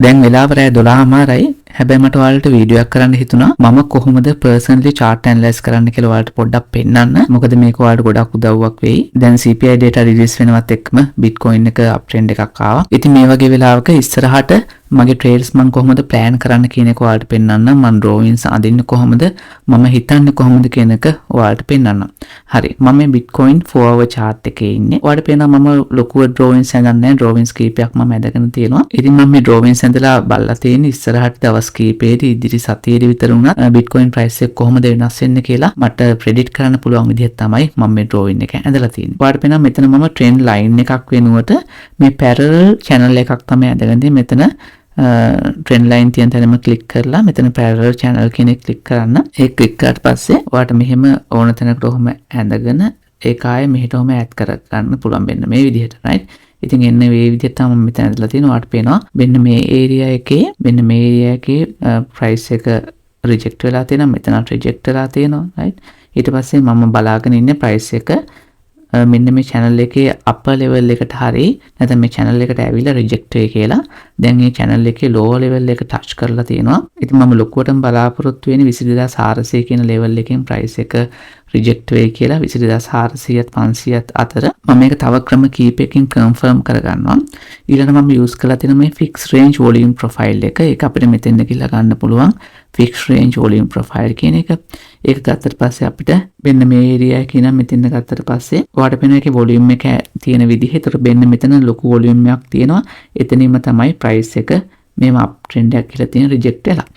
දැන් වෙලාව රෑ 12:00මාරයි. හැබැයි මට ඔයාලට වීඩියෝ එකක් කරන්න හිතුණා. මම කොහොමද පර්සනලි chart analyze කරන්න කියලා ඔයාලට පොඩ්ඩක් පෙන්නන්න. මොකද මේක ඔයාලට ගොඩක් උදව්වක් වෙයි. දැන් CPI data release වෙනවත් එක්කම Bitcoin එක uptrend එකක් ආවා. ඉතින් මේ වගේ වෙලාවක ඉස්සරහට මගේ trades මම කොහොමද plan කරන්න කියන එක ඔයාලට පෙන්නන්න. මම drawings අඳින්න කොහොමද, මම හිතන්නේ කොහොමද කියන එක ඔයාලට පෙන්නන්න. හරි. මම මේ Bitcoin 4 hour chart එකේ ඉන්නේ. ඔයාලට පේනවා මම ලොකුව drawings හදන්නේ. drawings කීපයක් මම ඇදගෙන තියෙනවා. ඉතින් මම මේ drawings ඇඳලා බලලා තියෙන ඉස්සරහට දවස් කීපෙදී ඉදිරි සතියේදී විතර උනත් Bitcoin price එක කොහොමද වෙනස් වෙන්නේ කියලා මට predict කරන්න පුළුවන් විදිහ තමයි මම මේ drawing එක ඇඳලා තියෙන්නේ. ඔයාලට පේනවා මෙතන මම trend line එකක් වෙනුවට මේ parallel channel එකක් තමයි ඇඳගෙන තියෙන්නේ. මෙතන trend line තියෙන තැනම click කරලා මෙතන parallel channel කියන එක click කරන්න. ඒක click කරාට පස්සේ ඔයාලට මෙහෙම ඕන තැනකට ඔහොම ඇඳගෙන ඒක ආයේ මෙහෙට ඔහොම add කර ගන්න පුළුවන් වෙන්න මේ විදිහට right. ඉතින් එන්න මේ විදිහට තමයි මම මෙතන ඇදලා තියෙනවා. ඔයාලට පේනවා මෙන්න මේ area එකේ price එක reject වෙලා තියෙනවා. මෙතනත් reject වෙලා තියෙනවා right. ඊට පස්සේ මම බලාගෙන ඉන්නේ price එක මෙන්න මේ channel එකේ upper level එකට හරි නැත්නම් මේ channel එකට ඇවිල්ලා reject වෙයි කියලා. දැන් මේ channel එකේ lower level එක touch කරලා තියෙනවා. ඉතින් මම ලොකුවටම බලාපොරොත්තු වෙන්නේ 22400 කියන level එකෙන් price එක reject වෙයි කියලා. 22400ත් 500ත් අතර මම මේක තව ක්‍රම කීපයකින් confirm කරගන්නවා. ඊළඟට මම use කරලා තියෙන මේ fixed range volume profile එක. ඒක අපිට මෙතෙන්ද කියලා ගන්න පුළුවන් fixed range volume profile කියන එක. ඒක ගත්තට පස්සේ අපිට මෙන්න මේ area එකේ නම් මෙතෙන්ද ගත්තට පස්සේ ඔයාලට පේන එකේ volume එක තියෙන විදිහ. ඒතර මෙන්න මෙතන ලොකු volume එකක් තියෙනවා. එතනින්ම තමයි price එක මේව up trend එකක් කියලා තියෙන reject වෙලා.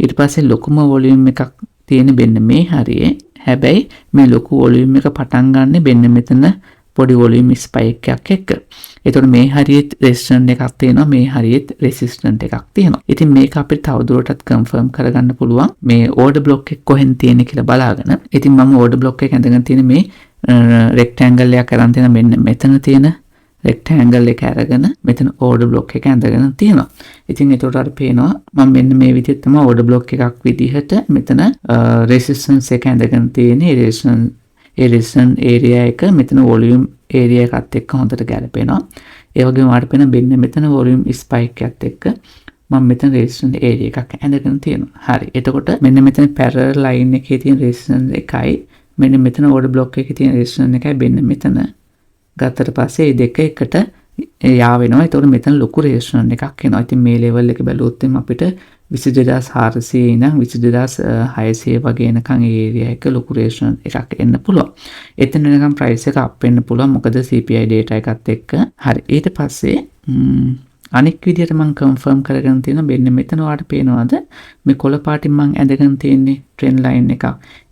ඊට පස්සේ ලොකුම volume එකක් තියෙන මෙන්න මේ හරියේ. හැබැයි මේ ලොකු volume එක පටන් ගන්න මෙන්න මෙතන පොඩි volume spike එකක් එක්ක. එතකොට මේ හරියට resistance එකක් තියෙනවා, මේ හරියට resistance එකක් තියෙනවා. ඉතින් මේක අපිට තවදුරටත් confirm කරගන්න පුළුවන් මේ order block එක කොහෙන් තියෙන්නේ කියලා බලාගෙන. ඉතින් මම order block එක ඇඳගෙන තියෙන මේ rectangle එකක් අරන් තියෙන මෙන්න මෙතන තියෙන rectangle එක අරගෙන මෙතන order block එක ඇඳගෙන තියෙනවා. ඉතින් ඒකට අර පේනවා මම මෙන්න මේ විදිහට තමයි order block එකක් විදිහට මෙතන resistance එක ඇඳගෙන තියෙන්නේ. resistance area එක මෙතන volume area එකත් එක්ක හොඳට ගැලපෙනවා. ඒ වගේම වාට පේන මෙතන volume spike එකත් එක්ක මම මෙතන resistance area එකක් ඇඳගෙන තියෙනවා. හරි. එතකොට මෙන්න මෙතන parallel line එකේ තියෙන resistance එකයි මෙන්න මෙතන order block එකේ තියෙන resistance එකයි මෙතන ගත්තට පස්සේ මේ දෙක එකට යා වෙනවා. ඒතකොට මෙතන ලොකු resistance එකක් එනවා. ඉතින් මේ level එක බැලුවොත් අපිට 22400 ඉඳන් 22600 වගේ එනකන් ඒ area එක ලොකු resistance එකක් එන්න පුළුවන්. එතන එනකන් price එක up වෙන්න පුළුවන්. මොකද CPI data එකත් එක්ක. හරි. ඊට පස්සේ අනෙක් විදිහට මම confirm කරගෙන තියෙන මෙන්න මෙතන ඔයාලට පේනවාද මේ කොළ පාටින් මම ඇඳගෙන තියෙන්නේ trend line එකක්.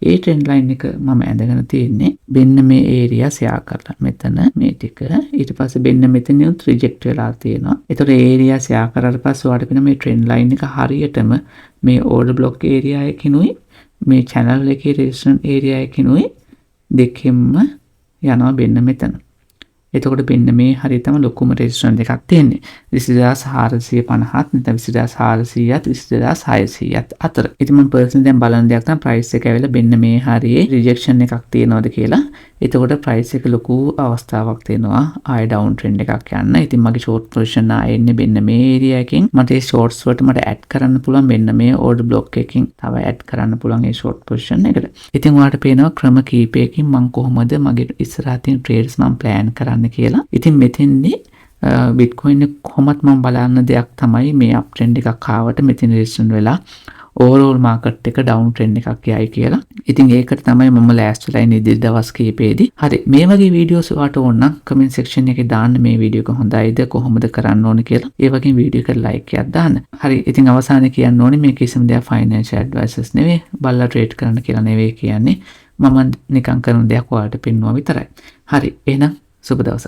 ඒ trend line එක මම ඇඳගෙන තියෙන්නේ මෙන්න මේ area share කරලා මෙතන මේ ටික. ඊට පස්සේ මෙන්න මෙතන උත් reject වෙලා තියෙනවා. ඒතකොට area share කරාට පස්සේ ඔයාලට පේන මේ trend line එක හරියටම මේ order block area එකකිනුයි මේ channel එකේ resistance area එකකිනුයි දෙකෙන්ම යනවා මෙන්න මෙතන. එතකොට මෙන්න මේ හරිය තමයි ලොකුම resistance එකක් තියෙන්නේ. 22450ත් නැත්නම් 22400ත් 22600ත් අතර. ඉතින් මම personally දැන් බලන දෙයක් තමයි price එක ඇවිල්ලා මෙන්න මේ හරියේ rejection එකක් තියෙනවද කියලා. එතකොට price එක ලොකු අවස්ථාවක් තියෙනවා ආය down trend එකක් යන්න. ඉතින් මගේ short position ආයේ එන්නේ මෙන්න මේ area එකකින්. මට ඒ shorts වලට මට add කරන්න පුළුවන් මෙන්න මේ order block එකකින් තව add කරන්න පුළුවන් ඒ short position එකට. ඉතින් ඔයාලට පේනවා ක්‍රම කීපයකින් මම කොහොමද මගේ ඉස්සරහ තියෙන trades මම plan කරන්න කියලා. ඉතින් මෙතෙන්දී Bitcoin එක කොහොමත් මම බලන්න දෙයක් තමයි මේ up trend එකක් ආවට මෙතන resistance වෙලා overall market එක down trend එකක් යයි කියලා. ඉතින් ඒකට තමයි මම last වෙලා ඉන්නේ ඉදිරි දවස් කිහිපෙදී. හරි. මේ වගේ වීඩියෝස් ඔයාලට ඕන නම් comment section එකේ දාන්න මේ වීඩියෝ එක හොඳයිද කොහොමද කරන්න ඕන කියලා. ඒ වගේම වීඩියෝ එකට like එකක් දාන්න. හරි. ඉතින් අවසානයේ කියන්න ඕනේ මේ කිසිම දෙයක් financial advices නෙවෙයි. බලලා trade කරන්න කියලා නෙවෙයි කියන්නේ. මම නිකන් කරන දෙයක් ඔයාලට පෙන්වුවා විතරයි. හරි. එහෙනම් සුබ දවසක්.